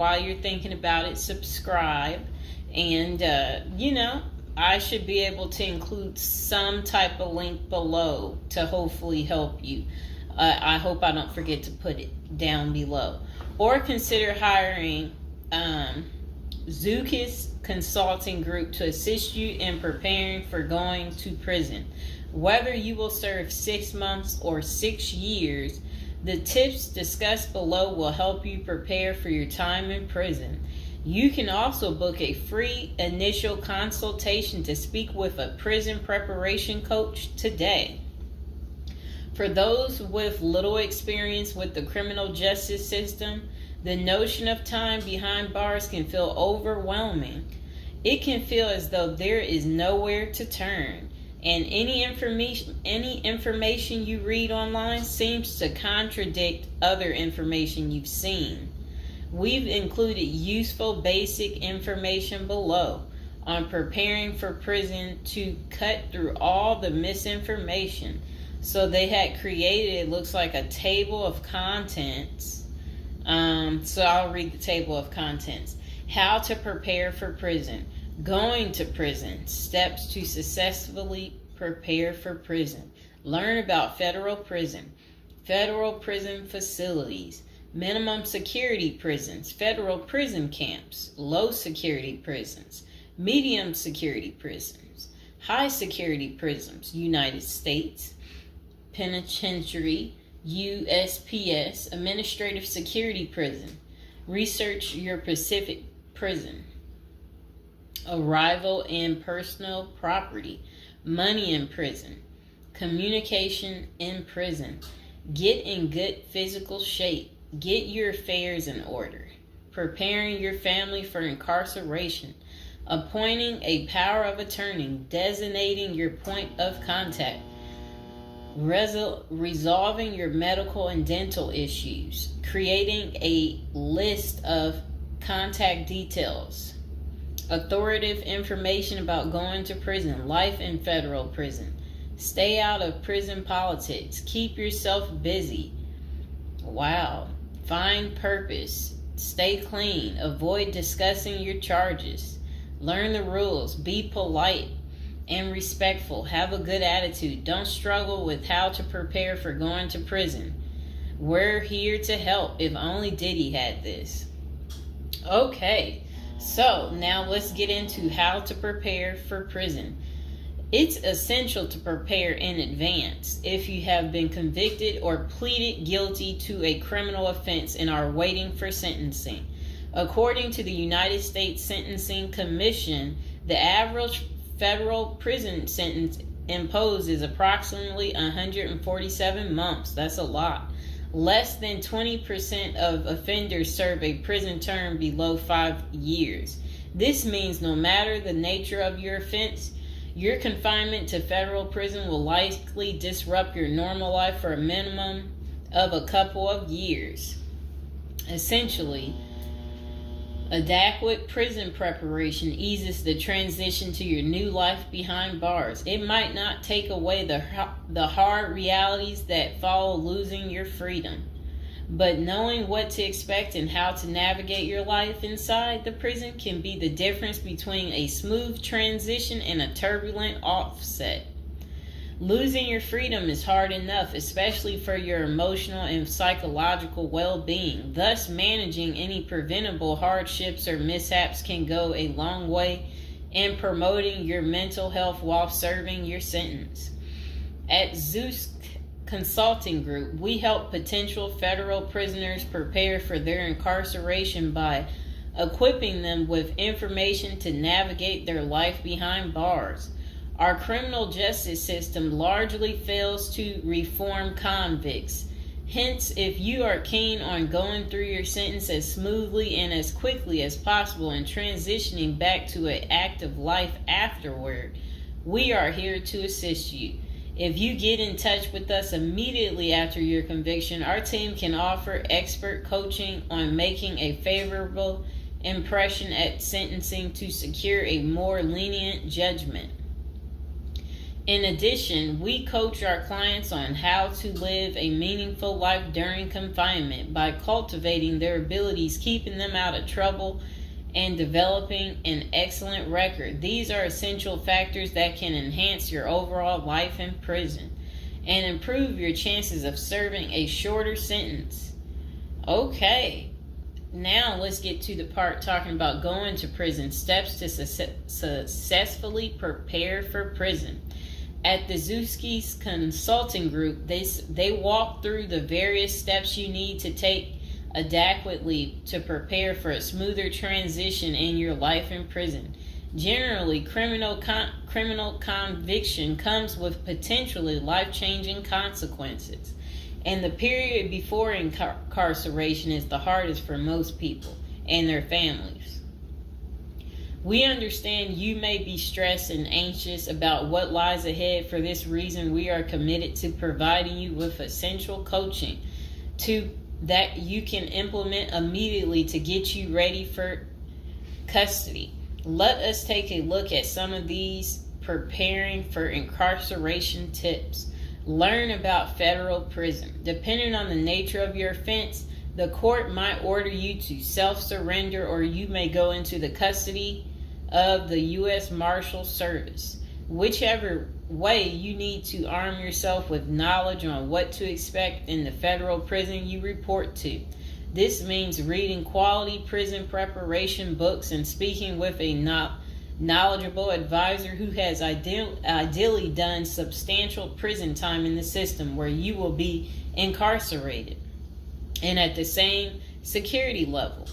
while you're thinking about it, subscribe. And, I should be able to include some type of link below to hopefully help you. I hope I don't forget to put it down below. Or consider hiring Zukis Consulting Group to assist you in preparing for going to prison. Whether you will serve 6 months or 6 years, the tips discussed below will help you prepare for your time in prison. You can also book a free initial consultation to speak with a prison preparation coach today. For those with little experience with the criminal justice system, the notion of time behind bars can feel overwhelming. It can feel as though there is nowhere to turn, and any information you read online seems to contradict other information you've seen. We've included useful basic information below on preparing for prison to cut through all the misinformation. So they had created, it looks like a table of contents. So I'll read the table of contents. How to prepare for prison. Going to prison. Steps to successfully prepare for prison. Learn about federal prison. Federal prison facilities. Minimum security prisons. Federal prison camps. Low security prisons. Medium security prisons. High security prisons. United States Penitentiary. USPS, Administrative Security Prison. Research your Pacific Prison. Arrival and personal property. Money in prison. Communication in prison. Get in good physical shape. Get your affairs in order. Preparing your family for incarceration. Appointing a power of attorney. Designating your point of contact. Resolving your medical and dental issues. Creating a list of contact details. Authoritative information about going to prison. Life in federal prison. Stay out of prison politics. Keep yourself busy. Wow. Find purpose. Stay clean. Avoid discussing your charges. Learn the rules. Be polite and respectful. Have a good attitude. Don't struggle with how to prepare for going to prison. We're here to help. If only Diddy had this. Okay, so now let's get into how to prepare for prison. It's essential to prepare in advance if you have been convicted or pleaded guilty to a criminal offense and are waiting for sentencing. According to the United States Sentencing Commission, the average federal prison sentence imposed is approximately 147 months. That's a lot. Less than 20% of offenders serve a prison term below 5 years. This means no matter the nature of your offense, your confinement to federal prison will likely disrupt your normal life for a minimum of a couple of years. Essentially, adequate prison preparation eases the transition to your new life behind bars. It might not take away the hard realities that follow losing your freedom, but knowing what to expect and how to navigate your life inside the prison can be the difference between a smooth transition and a turbulent offset. Losing your freedom is hard enough, especially for your emotional and psychological well-being. Thus, managing any preventable hardships or mishaps can go a long way in promoting your mental health while serving your sentence. At Zeus Consulting Group, we help potential federal prisoners prepare for their incarceration by equipping them with information to navigate their life behind bars. Our criminal justice system largely fails to reform convicts. Hence, if you are keen on going through your sentence as smoothly and as quickly as possible and transitioning back to an active life afterward, we are here to assist you. If you get in touch with us immediately after your conviction, our team can offer expert coaching on making a favorable impression at sentencing to secure a more lenient judgment. In addition, we coach our clients on how to live a meaningful life during confinement by cultivating their abilities, keeping them out of trouble, and developing an excellent record. These are essential factors that can enhance your overall life in prison and improve your chances of serving a shorter sentence. Okay, now let's get to the part talking about going to prison, steps to successfully prepare for prison. At the Zuski's Consulting Group, they walk through the various steps you need to take adequately to prepare for a smoother transition in your life in prison. Generally, criminal conviction comes with potentially life-changing consequences, and the period before incarceration is the hardest for most people and their families. We understand you may be stressed and anxious about what lies ahead. For this reason, we are committed to providing you with essential coaching that you can implement immediately to get you ready for custody. Let us take a look at some of these preparing for incarceration tips. Learn about federal prison. Depending on the nature of your offense, the court might order you to self-surrender, or you may go into the custody of the U.S. Marshal Service. Whichever way, you need to arm yourself with knowledge on what to expect in the federal prison you report to. This means reading quality prison preparation books and speaking with a knowledgeable advisor who has ideally done substantial prison time in the system where you will be incarcerated and at the same security level.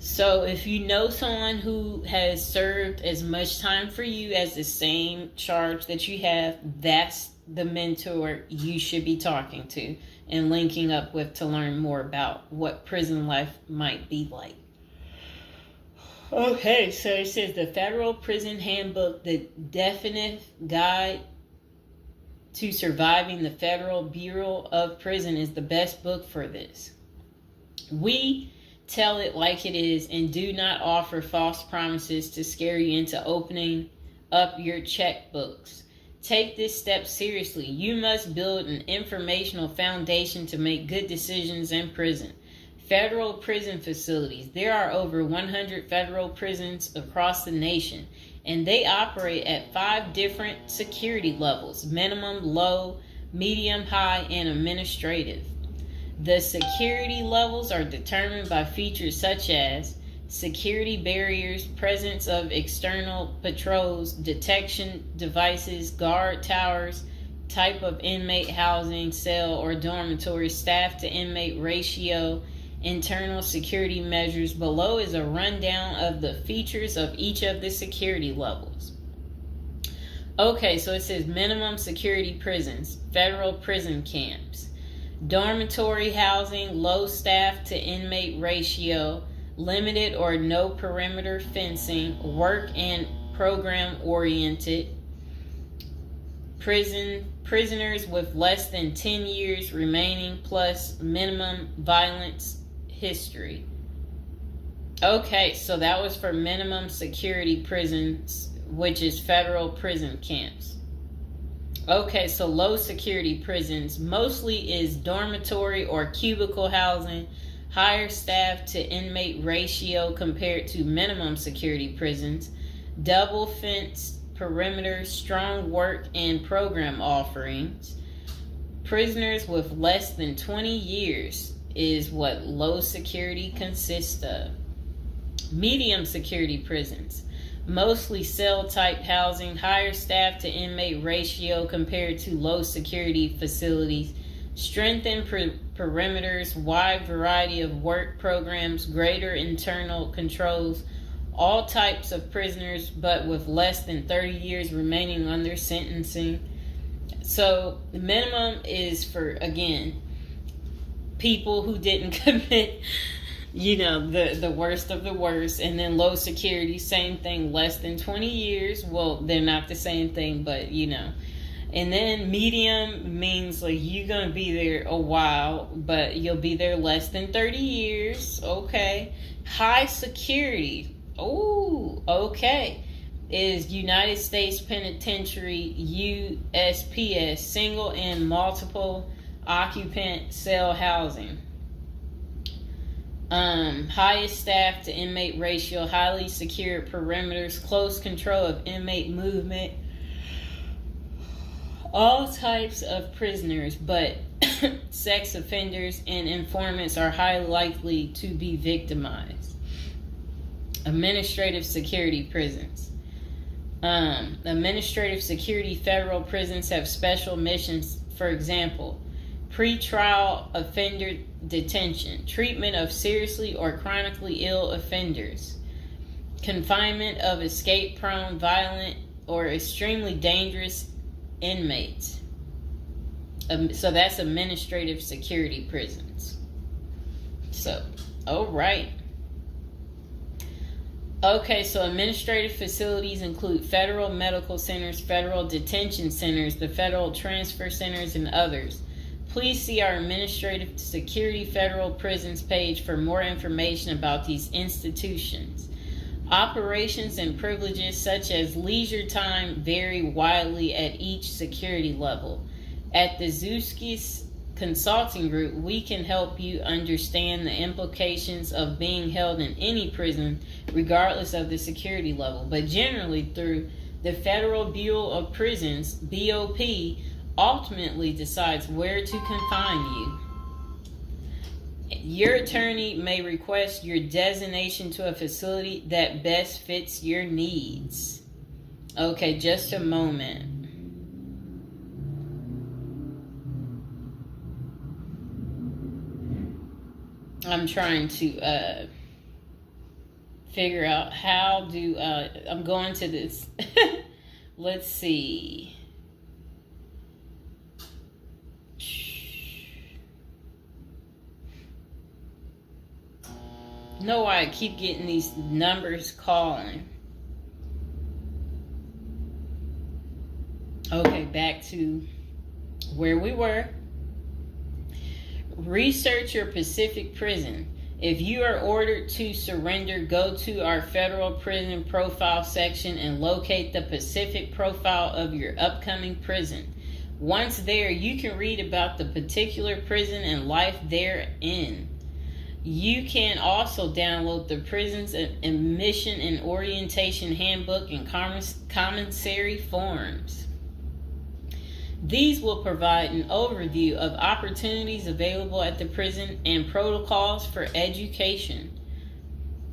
So if you know someone who has served as much time for you as the same charge that you have, that's the mentor you should be talking to and linking up with to learn more about what prison life might be like. Okay, so it says the Federal Prison Handbook, the definitive guide to surviving the Federal Bureau of Prison, is the best book for this. We tell it like it is and do not offer false promises to scare you into opening up your checkbooks. Take this step seriously. You must build an informational foundation to make good decisions in prison. Federal prison facilities. There are over 100 federal prisons across the nation, and they operate at 5 different security levels: minimum, low, medium, high, and administrative. The security levels are determined by features such as security barriers, presence of external patrols, detection devices, guard towers, type of inmate housing, cell or dormitory, staff to inmate ratio, internal security measures. Below is a rundown of the features of each of the security levels. Okay, so it says minimum security prisons, federal prison camps. Dormitory housing, low staff to inmate ratio, limited or no perimeter fencing, work and program oriented. Prisoners with less than 10 years remaining plus minimum violence history. Okay, so that was for minimum security prisons, which is federal prison camps. Okay, so low security prisons mostly is dormitory or cubicle housing, higher staff to inmate ratio compared to minimum security prisons, double fence perimeter, strong work and program offerings. Prisoners with less than 20 years is what low security consists of. Medium security prisons, mostly cell type housing, higher staff to inmate ratio compared to low security facilities, strengthened perimeters, wide variety of work programs, greater internal controls, all types of prisoners but with less than 30 years remaining on their sentencing. So the minimum is for, again, people who didn't commit the worst of the worst. And then low security, same thing, less than 20 years. Well, they're not the same thing, but And then medium means like you're going to be there a while, but you'll be there less than 30 years. Okay. High security. Oh, okay. is United States Penitentiary, USPS, single and multiple occupant cell housing. Highest staff to inmate ratio, highly secured perimeters, close control of inmate movement, all types of prisoners, but sex offenders and informants are highly likely to be victimized. Administrative security prisons. Administrative security federal prisons have special missions, for example, pre-trial offender detention, treatment of seriously or chronically ill offenders, confinement of escape-prone, violent, or extremely dangerous inmates. So that's administrative security prisons. So, all right. Okay, so administrative facilities include federal medical centers, federal detention centers, the federal transfer centers, and others. Please see our Administrative Security Federal Prisons page for more information about these institutions. Operations and privileges such as leisure time vary widely at each security level. At the Zuski Consulting Group, we can help you understand the implications of being held in any prison, regardless of the security level. But generally, through the Federal Bureau of Prisons, BOP, ultimately decides where to confine you. Your attorney may request your designation to a facility that best fits your needs. Okay, just a moment. I'm trying to figure out how do I'm going to this. Let's see. Know why I keep getting these numbers calling. Okay, back to where we were. Research your Pacific prison. If you are ordered to surrender, go to our federal prison profile section and locate the Pacific profile of your upcoming prison. Once there, you can read about the particular prison and life therein. You can also download the prison's admission and orientation handbook and commissary forms. These will provide an overview of opportunities available at the prison and protocols for education,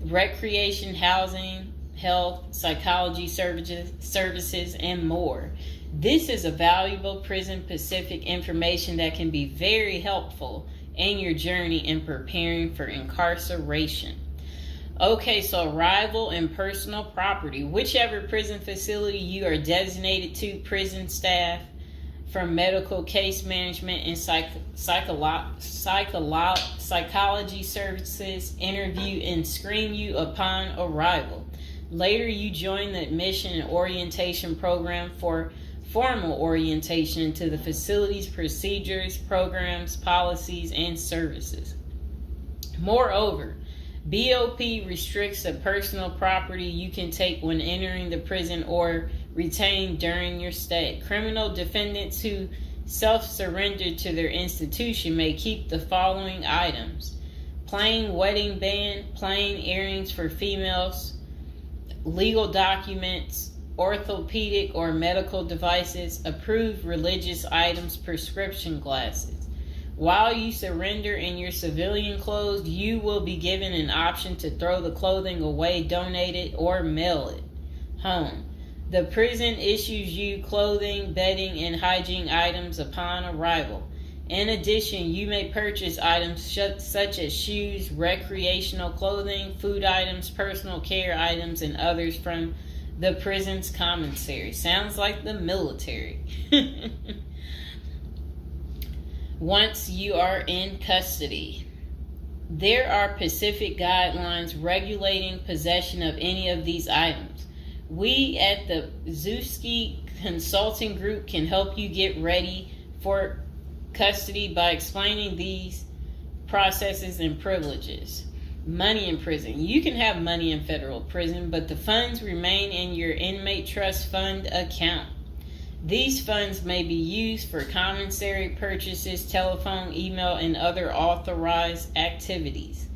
recreation, housing, health, psychology services, and more. This is a valuable Prison Pacific information that can be very helpful in your journey in preparing for incarceration. Okay, so arrival and personal property. Whichever prison facility you are designated to, prison staff from medical case management and psychology services interview and screen you upon arrival. Later, you join the admission and orientation program for formal orientation into the facility's procedures, programs, policies, and services. Moreover, BOP restricts the personal property you can take when entering the prison or retain during your stay. Criminal defendants who self-surrender to their institution may keep the following items: plain wedding band, plain earrings for females, legal documents, orthopedic or medical devices, approved religious items, prescription glasses. While you surrender in your civilian clothes, you will be given an option to throw the clothing away, donate it, or mail it home. The prison issues you clothing, bedding, and hygiene items upon arrival. In addition, you may purchase items such as shoes, recreational clothing, food items, personal care items, and others from the prison's commissary. Sounds like the military. Once you are in custody, there are Pacific guidelines regulating possession of any of these items. We at the Zuski Consulting Group can help you get ready for custody by explaining these processes and privileges. Money in prison. You can have money in federal prison, but the funds remain in your inmate trust fund account. These funds may be used for commissary purchases, telephone, email, and other authorized activities.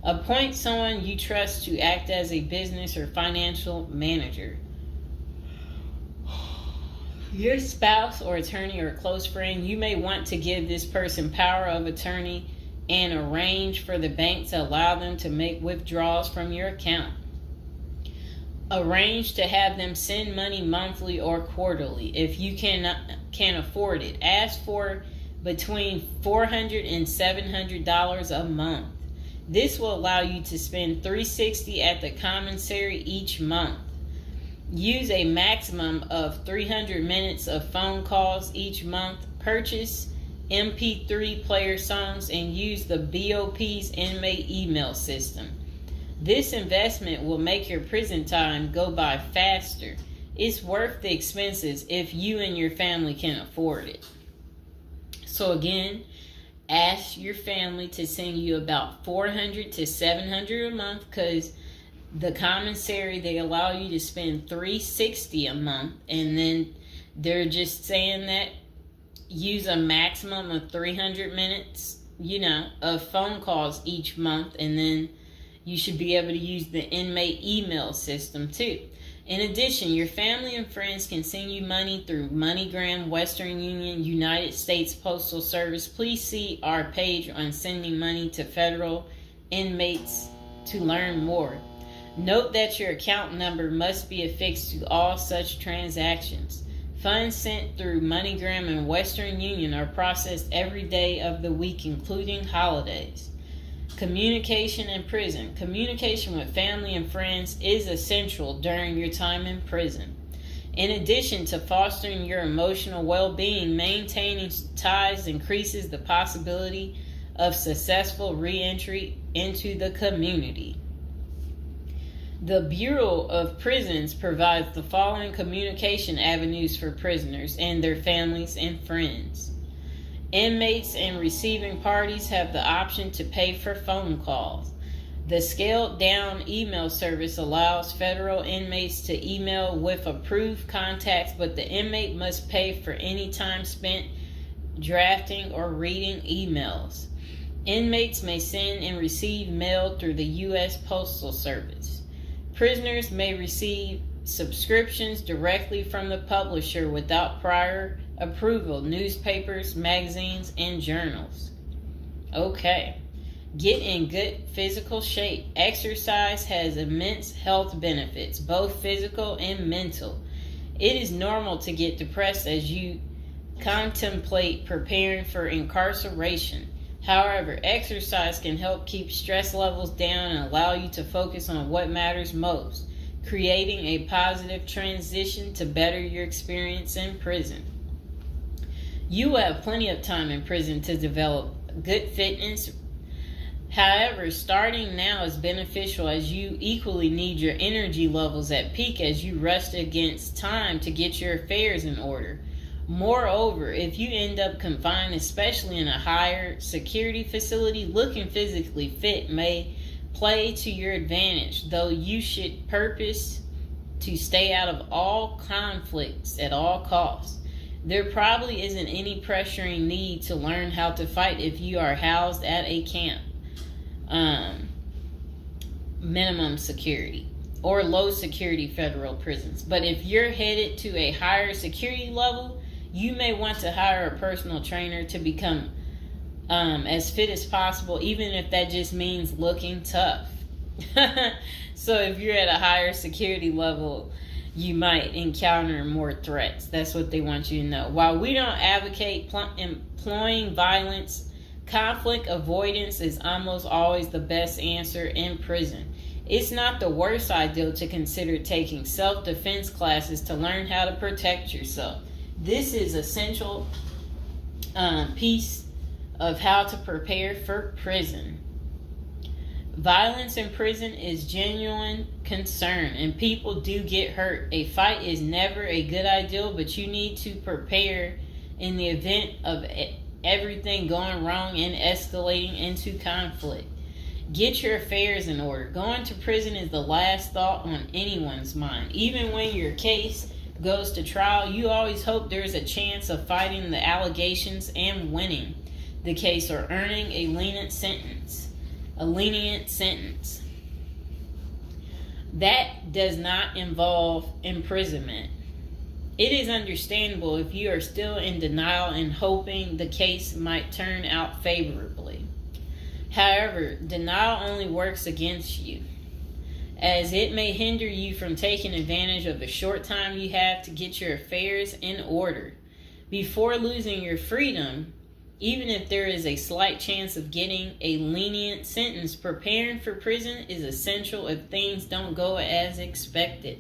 Appoint someone you trust to act as a business or financial manager. Your spouse or attorney or close friend, you may want to give this person power of attorney and arrange for the bank to allow them to make withdrawals from your account. Arrange to have them send money monthly or quarterly if you can afford it. Ask for between $400 and $700 a month. This will allow you to spend $360 at the commissary each month. Use a maximum of 300 minutes of phone calls each month. Purchase MP3 player songs and use the BOP's inmate email system. This investment will make your prison time go by faster. It's worth the expenses if you and your family can afford it. So again, ask your family to send you about $400 to $700 a month, because the commissary, they allow you to spend $360 a month, and then they're just saying that use a maximum of 300 minutes, of phone calls each month, and then you should be able to use the inmate email system too. In addition, your family and friends can send you money through MoneyGram, Western Union, United States Postal Service. Please see our page on sending money to federal inmates to learn more. Note that your account number must be affixed to all such transactions. Funds sent through MoneyGram and Western Union are processed every day of the week, including holidays. Communication in prison. Communication with family and friends is essential during your time in prison. In addition to fostering your emotional well-being, maintaining ties increases the possibility of successful re-entry into the community. The Bureau of Prisons provides the following communication avenues for prisoners and their families and friends. Inmates and receiving parties have the option to pay for phone calls. The scaled-down email service allows federal inmates to email with approved contacts, but the inmate must pay for any time spent drafting or reading emails. Inmates may send and receive mail through the U.S. Postal Service. Prisoners may receive subscriptions directly from the publisher without prior approval, newspapers, magazines, and journals. Okay. Get in good physical shape. Exercise has immense health benefits, both physical and mental. It is normal to get depressed as you contemplate preparing for incarceration. However, exercise can help keep stress levels down and allow you to focus on what matters most, creating a positive transition to better your experience in prison. You will have plenty of time in prison to develop good fitness. However, starting now is beneficial as you equally need your energy levels at peak as you rush against time to get your affairs in order. Moreover, if you end up confined, especially in a higher security facility, looking physically fit may play to your advantage, though you should purpose to stay out of all conflicts at all costs. There probably isn't any pressuring need to learn how to fight if you are housed at a camp, minimum security, or low security federal prisons. But if you're headed to a higher security level, you may want to hire a personal trainer to become as fit as possible, even if that just means looking tough. So if you're at a higher security level, you might encounter more threats. That's what they want you to know. While we don't advocate employing violence, conflict avoidance is almost always the best answer in prison. It's not the worst idea to consider taking self-defense classes to learn how to protect yourself. This is essential piece of how to prepare for prison. Violence in prison is genuine concern, and people do get hurt. A fight is never a good idea, but you need to prepare in the event of everything going wrong and escalating into conflict. Get your affairs in order. Going to prison is the last thought on anyone's mind. Even when your case goes to trial, you always hope there's a chance of fighting the allegations and winning the case or earning a lenient sentence. That does not involve imprisonment. It is understandable if you are still in denial and hoping the case might turn out favorably. However, denial only works against you, as it may hinder you from taking advantage of the short time you have to get your affairs in order. Before losing your freedom, even if there is a slight chance of getting a lenient sentence, preparing for prison is essential if things don't go as expected.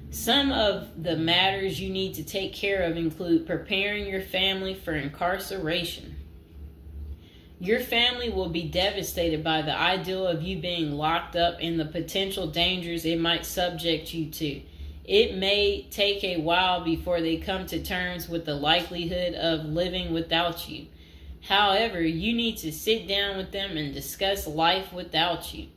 Some of the matters you need to take care of include preparing your family for incarceration. Your family will be devastated by the idea of you being locked up and the potential dangers it might subject you to. It may take a while before they come to terms with the likelihood of living without you. However, you need to sit down with them and discuss life without you.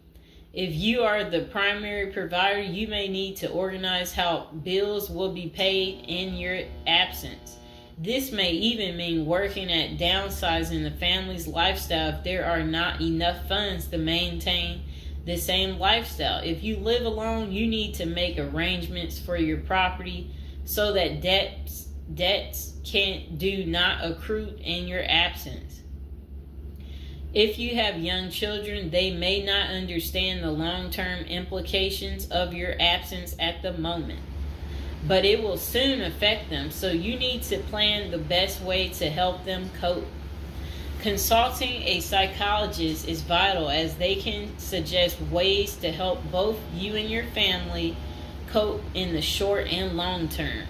If you are the primary provider, you may need to organize how bills will be paid in your absence. This may even mean working at downsizing the family's lifestyle if there are not enough funds to maintain the same lifestyle. If you live alone, you need to make arrangements for your property so that debts do not accrue in your absence. If you have young children, they may not understand the long-term implications of your absence at the moment, but it will soon affect them, so you need to plan the best way to help them cope. Consulting a psychologist is vital, as they can suggest ways to help both you and your family cope in the short and long term.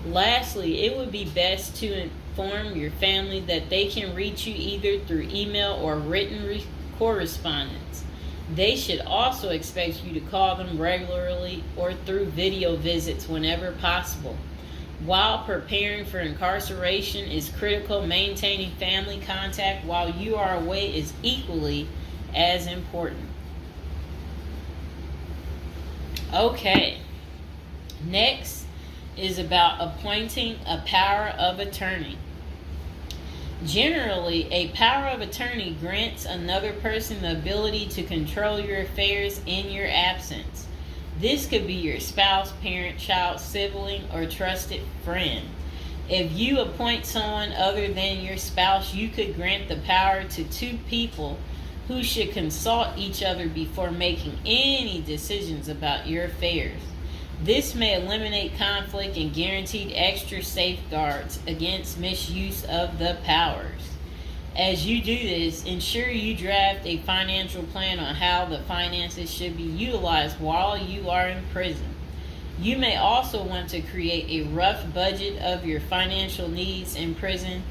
Lastly, it would be best to inform your family that they can reach you either through email or written correspondence. They should also expect you to call them regularly or through video visits whenever possible. While preparing for incarceration is critical, maintaining family contact while you are away is equally as important. Okay, next is about appointing a power of attorney. Generally, a power of attorney grants another person the ability to control your affairs in your absence. This could be your spouse, parent, child, sibling, or trusted friend. If you appoint someone other than your spouse, you could grant the power to two people who should consult each other before making any decisions about your affairs. This may eliminate conflict and guarantee extra safeguards against misuse of the powers. As you do this, ensure you draft a financial plan on how the finances should be utilized while you are in prison. You may also want to create a rough budget of your financial needs in prison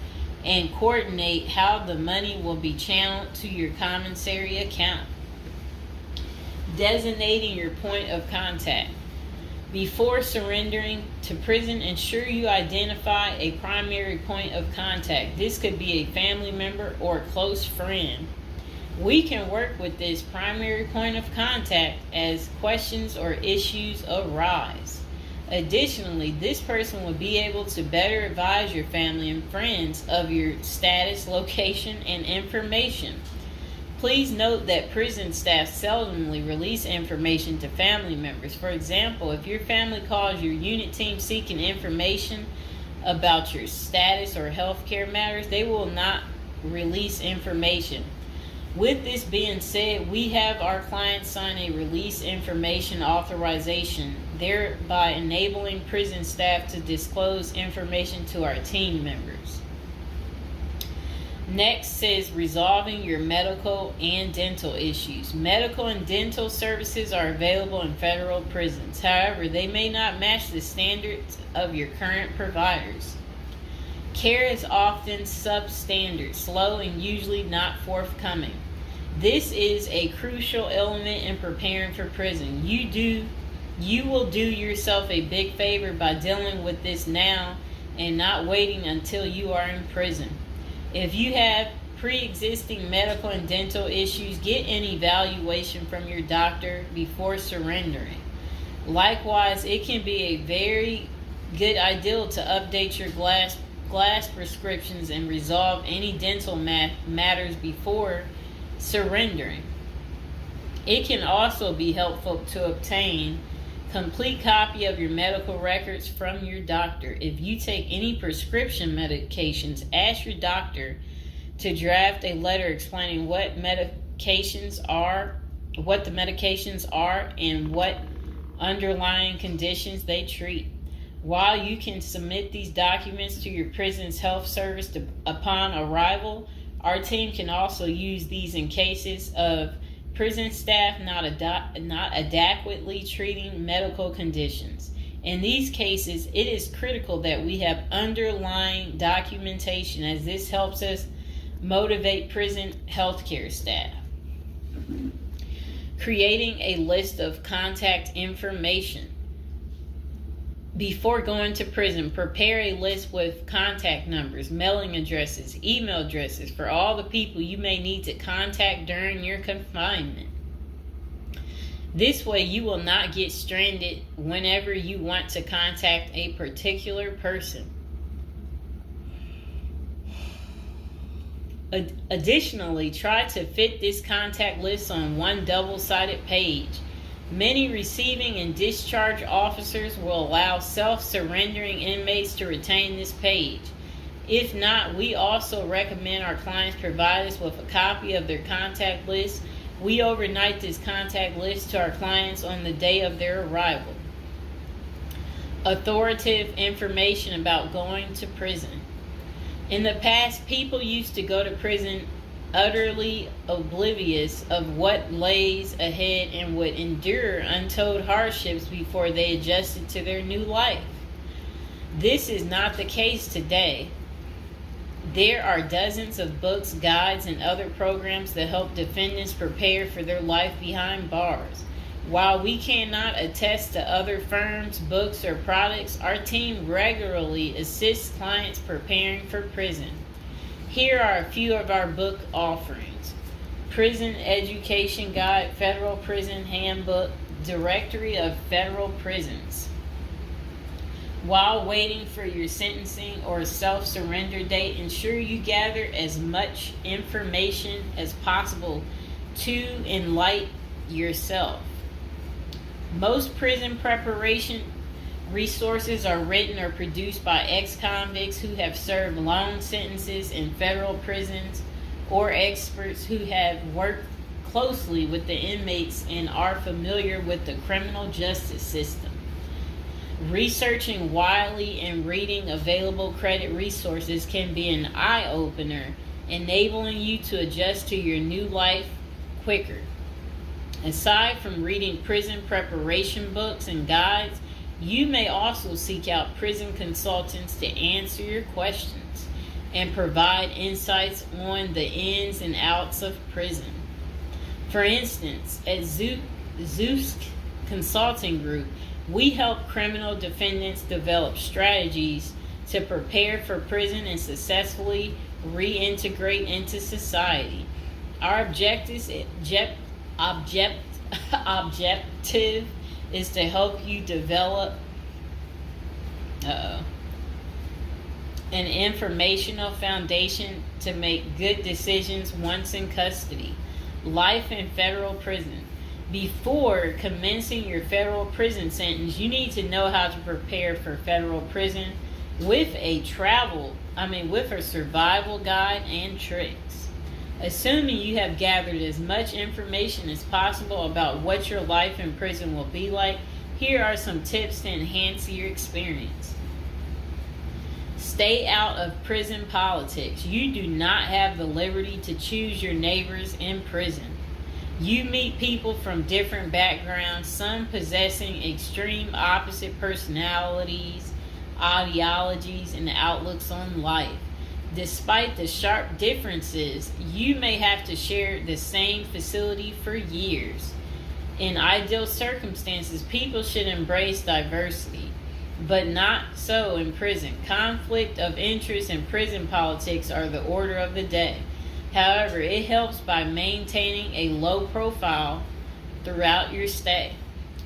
and coordinate how the money will be channeled to your commissary account. Designating your point of contact. Before surrendering to prison, ensure you identify a primary point of contact. This could be a family member or a close friend. We can work with this primary point of contact as questions or issues arise. Additionally, this person will be able to better advise your family and friends of your status, location, and information. Please note that prison staff seldomly release information to family members. For example, if your family calls your unit team seeking information about your status or healthcare matters, they will not release information. With this being said, we have our clients sign a release information authorization, thereby enabling prison staff to disclose information to our team members. Next is resolving your medical and dental issues. Medical and dental services are available in federal prisons. However, they may not match the standards of your current providers. Care is often substandard, slow, and usually not forthcoming. This is a crucial element in preparing for prison. You will do yourself a big favor by dealing with this now and not waiting until you are in prison. If you have pre-existing medical and dental issues, get an evaluation from your doctor before surrendering. Likewise, it can be a very good idea to update your glass prescriptions and resolve any dental matters before surrendering. It can also be helpful to obtain complete copy of your medical records from your doctor. If you take any prescription medications, ask your doctor to draft a letter explaining what the medications are, and what underlying conditions they treat. While you can submit these documents to your prison's health service upon arrival, our team can also use these in cases of prison staff not adequately treating medical conditions. In these cases, it is critical that we have underlying documentation, as this helps us motivate prison healthcare staff. Creating a list of contact information. Before going to prison, prepare a list with contact numbers, mailing addresses, email addresses for all the people you may need to contact during your confinement. This way, you will not get stranded whenever you want to contact a particular person. Additionally, try to fit this contact list on one double-sided page. Many receiving and discharge officers will allow self-surrendering inmates to retain this page. If not, we also recommend our clients provide us with a copy of their contact list. We overnight this contact list to our clients on the day of their arrival. Authoritative information about going to prison. In the past, people used to go to prison utterly oblivious of what lays ahead and would endure untold hardships before they adjusted to their new life. This is not the case today. There are dozens of books, guides, and other programs that help defendants prepare for their life behind bars. While we cannot attest to other firms, books, or products, our team regularly assists clients preparing for prison. Here are a few of our book offerings: Prison Education Guide, Federal Prison Handbook, Directory of Federal Prisons. While waiting for your sentencing or self-surrender date, ensure you gather as much information as possible to enlighten yourself. Most prison preparation resources are written or produced by ex-convicts who have served long sentences in federal prisons, or experts who have worked closely with the inmates and are familiar with the criminal justice system. Researching widely and reading available credit resources can be an eye-opener, enabling you to adjust to your new life quicker. Aside from reading prison preparation books and guides, you may also seek out prison consultants to answer your questions and provide insights on the ins and outs of prison. For instance, at Zeus Consulting Group, we help criminal defendants develop strategies to prepare for prison and successfully reintegrate into society. Our objective is to help you develop an informational foundation to make good decisions once in custody. Life in federal prison. Before commencing your federal prison sentence, you need to know how to prepare for federal prison with a survival guide and tricks. Assuming you have gathered as much information as possible about what your life in prison will be like, here are some tips to enhance your experience. Stay out of prison politics. You do not have the liberty to choose your neighbors in prison. You meet people from different backgrounds, some possessing extreme opposite personalities, ideologies, and outlooks on life. Despite the sharp differences, you may have to share the same facility for years. In ideal circumstances, people should embrace diversity, but not so in prison. Conflict of interest and prison politics are the order of the day. However, it helps by maintaining a low profile throughout your stay.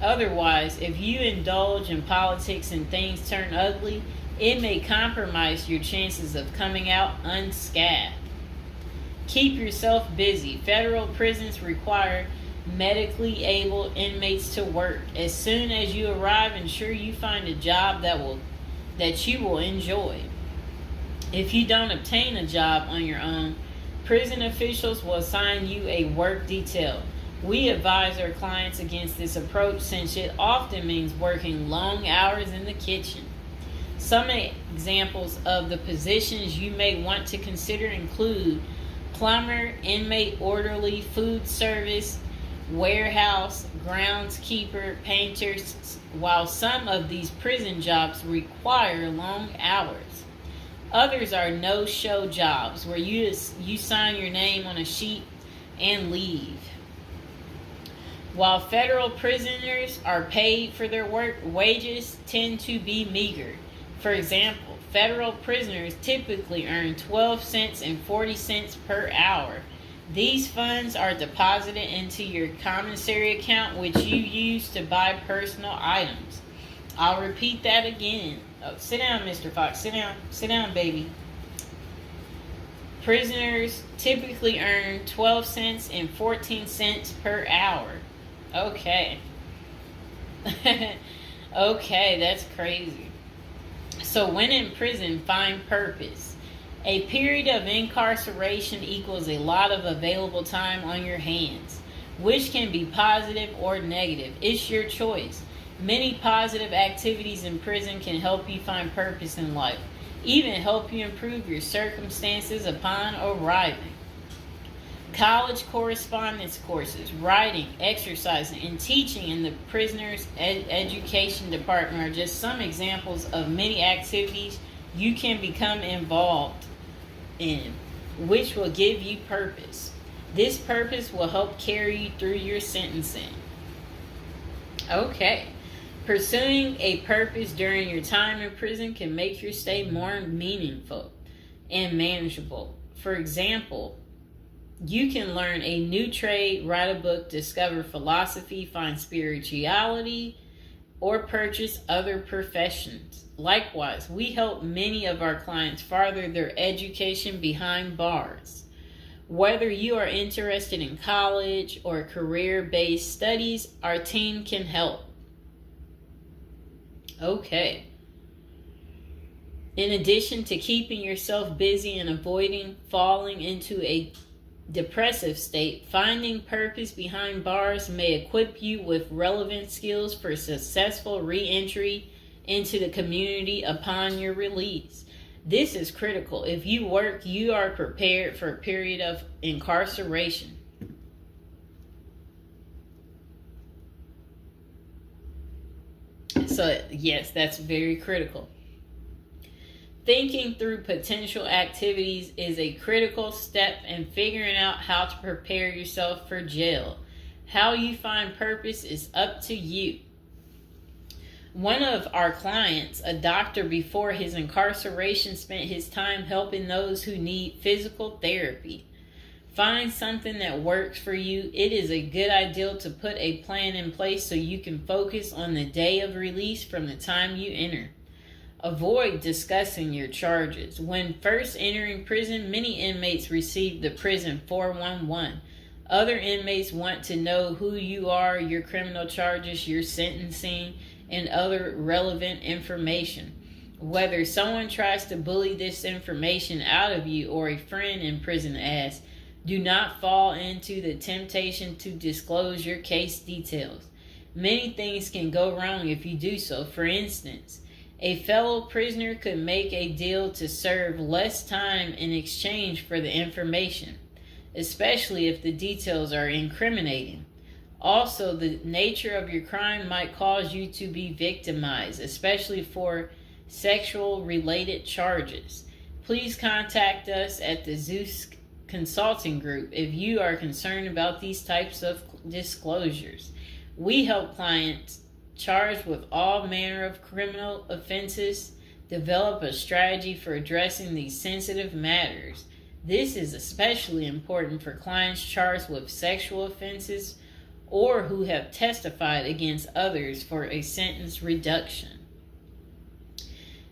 Otherwise, if you indulge in politics and things turn ugly, it may compromise your chances of coming out unscathed. Keep yourself busy. Federal prisons require medically able inmates to work. As soon as you arrive, ensure you find a job that you will enjoy. If you don't obtain a job on your own, prison officials will assign you a work detail. We advise our clients against this approach since it often means working long hours in the kitchen. Some examples of the positions you may want to consider include plumber, inmate orderly, food service, warehouse, groundskeeper, painters, while some of these prison jobs require long hours. Others are no-show jobs where you sign your name on a sheet and leave. While federal prisoners are paid for their work, wages tend to be meager. For example, federal prisoners typically earn 12 cents and 40 cents per hour. These funds are deposited into your commissary account, which you use to buy personal items. I'll repeat that again. Oh, sit down, Mr. Fox. Sit down. Sit down, baby. Prisoners typically earn 12 cents and 14 cents per hour. Okay. Okay, that's crazy. So when in prison, find purpose. A period of incarceration equals a lot of available time on your hands, which can be positive or negative. It's your choice. Many positive activities in prison can help you find purpose in life, even help you improve your circumstances upon arriving. College correspondence courses, writing, exercising, and teaching in the prisoner's education department are just some examples of many activities you can become involved in, which will give you purpose. This purpose will help carry you through your sentencing. Okay. Pursuing a purpose during your time in prison can make your stay more meaningful and manageable. For example, you can learn a new trade, write a book, discover philosophy, find spirituality, or purchase other professions. Likewise, we help many of our clients further their education behind bars. Whether you are interested in college or career-based studies, our team can help. Okay. In addition to keeping yourself busy and avoiding falling into a depressive state, finding purpose behind bars may equip you with relevant skills for successful re-entry into the community upon your release. This is critical. If you work, you are prepared for a period of incarceration. So, yes, that's very critical. Thinking through potential activities is a critical step in figuring out how to prepare yourself for jail. How you find purpose is up to you. One of our clients, a doctor before his incarceration, spent his time helping those who need physical therapy. Find something that works for you. It is a good idea to put a plan in place so you can focus on the day of release from the time you enter. Avoid discussing your charges. When first entering prison, many inmates receive the prison 411. Other inmates want to know who you are, your criminal charges, your sentencing, and other relevant information. Whether someone tries to bully this information out of you or a friend in prison asks, do not fall into the temptation to disclose your case details. Many things can go wrong if you do so. For instance, a fellow prisoner could make a deal to serve less time in exchange for the information, especially if the details are incriminating. Also, the nature of your crime might cause you to be victimized, especially for sexual-related charges. Please contact us at the Zeus Consulting Group if you are concerned about these types of disclosures. We help clients charged with all manner of criminal offenses develop a strategy for addressing these sensitive matters. This is especially important for clients charged with sexual offenses or who have testified against others for a sentence reduction.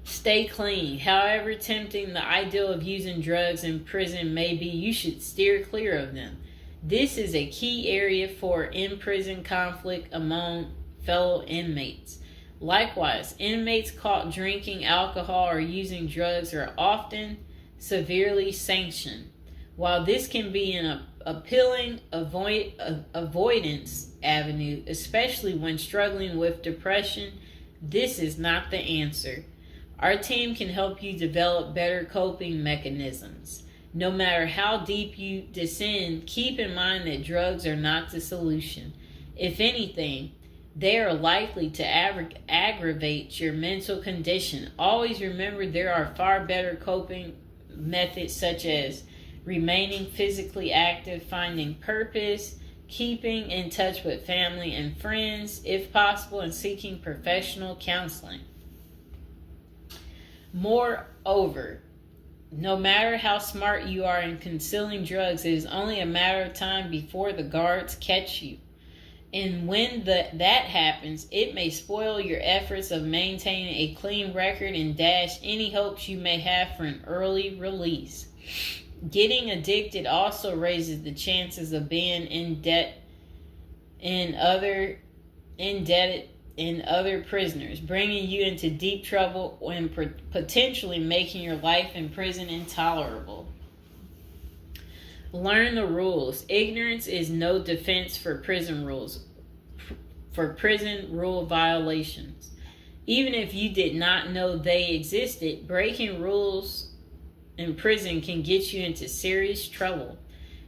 Stay clean. However tempting the ideal of using drugs in prison may be, you should steer clear of them. This is a key area for in-prison conflict among fellow inmates. Likewise, inmates caught drinking alcohol or using drugs are often severely sanctioned. While this can be an appealing avoidance avenue, especially when struggling with depression, this is not the answer. Our team can help you develop better coping mechanisms. No matter how deep you descend, keep in mind that drugs are not the solution. If anything, they are likely to aggravate your mental condition. Always remember there are far better coping methods such as remaining physically active, finding purpose, keeping in touch with family and friends, if possible, and seeking professional counseling. Moreover, no matter how smart you are in concealing drugs, it is only a matter of time before the guards catch you. And when that happens, it may spoil your efforts of maintaining a clean record and dash any hopes you may have for an early release. Getting addicted also raises the chances of being indebted in other prisoners, bringing you into deep trouble and potentially making your life in prison intolerable. Learn the rules. Ignorance is no defense for prison rules, for prison rule violations. Even if you did not know they existed, breaking rules in prison can get you into serious trouble.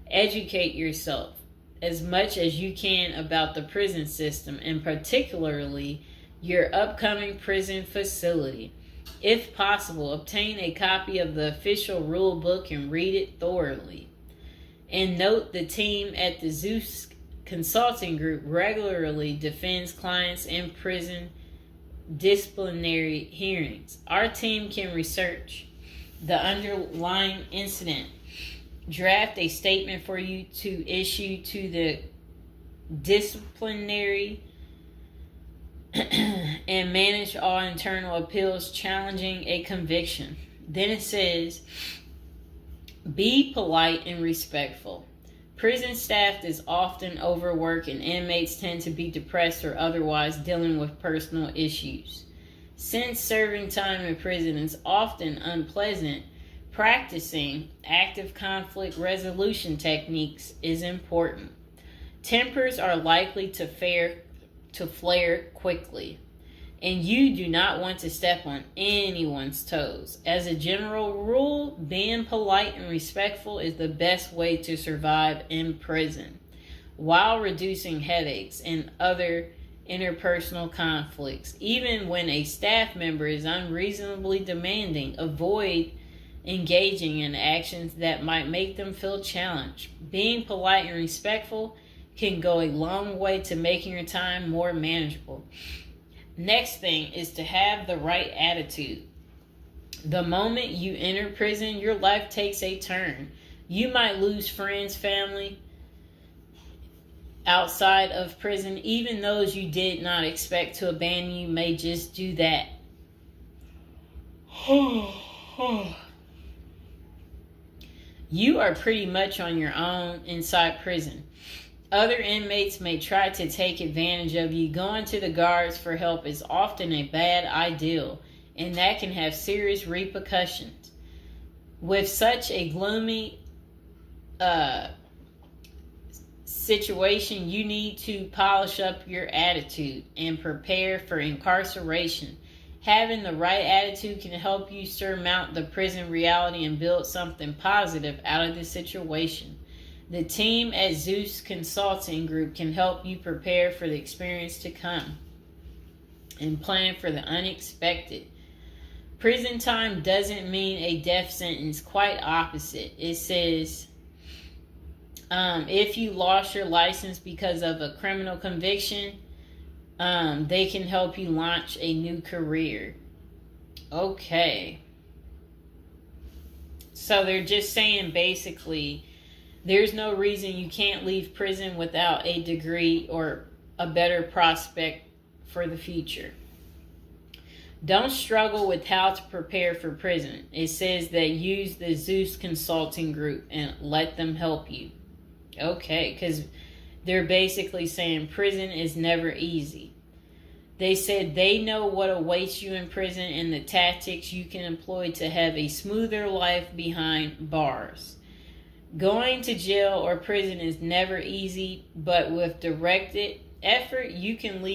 Educate yourself as much as you can about the prison system, and particularly your upcoming prison facility. If possible, obtain a copy of the official rule book and read it thoroughly. And note, the team at the Zeus Consulting Group regularly defends clients in prison disciplinary hearings. Our team can research the underlying incident, draft a statement for you to issue to the disciplinary and manage all internal appeals challenging a conviction. Then it says, be polite and respectful. Prison staff is often overworked and inmates tend to be depressed or otherwise dealing with personal issues. Since serving time in prison is often unpleasant, practicing active conflict resolution techniques is important. Tempers are likely to flare quickly, and you do not want to step on anyone's toes. As a general rule, being polite and respectful is the best way to survive in prison, while reducing headaches and other interpersonal conflicts. Even when a staff member is unreasonably demanding, avoid engaging in actions that might make them feel challenged. Being polite and respectful can go a long way to making your time more manageable. Next thing is to have the right attitude. The moment you enter prison, your life takes a turn. You might lose friends, family outside of prison. Even those you did not expect to abandon you may just do that. You are pretty much on your own inside prison. Other inmates may try to take advantage of you. Going to the guards for help is often a bad idea, and that can have serious repercussions. With such a gloomy situation, you need to polish up your attitude and prepare for incarceration. Having the right attitude can help you surmount the prison reality and build something positive out of the situation. The team at Zeus Consulting Group can help you prepare for the experience to come and plan for the unexpected. Prison time doesn't mean a death sentence, quite opposite. It says, if you lost your license because of a criminal conviction, they can help you launch a new career. Okay. So they're just saying basically there's no reason you can't leave prison without a degree or a better prospect for the future. Don't struggle with how to prepare for prison. It says that use the Zeus Consulting Group and let them help you. Okay, because they're basically saying prison is never easy. They said they know what awaits you in prison and the tactics you can employ to have a smoother life behind bars. Going to jail or prison is never easy, but with directed effort, you can lead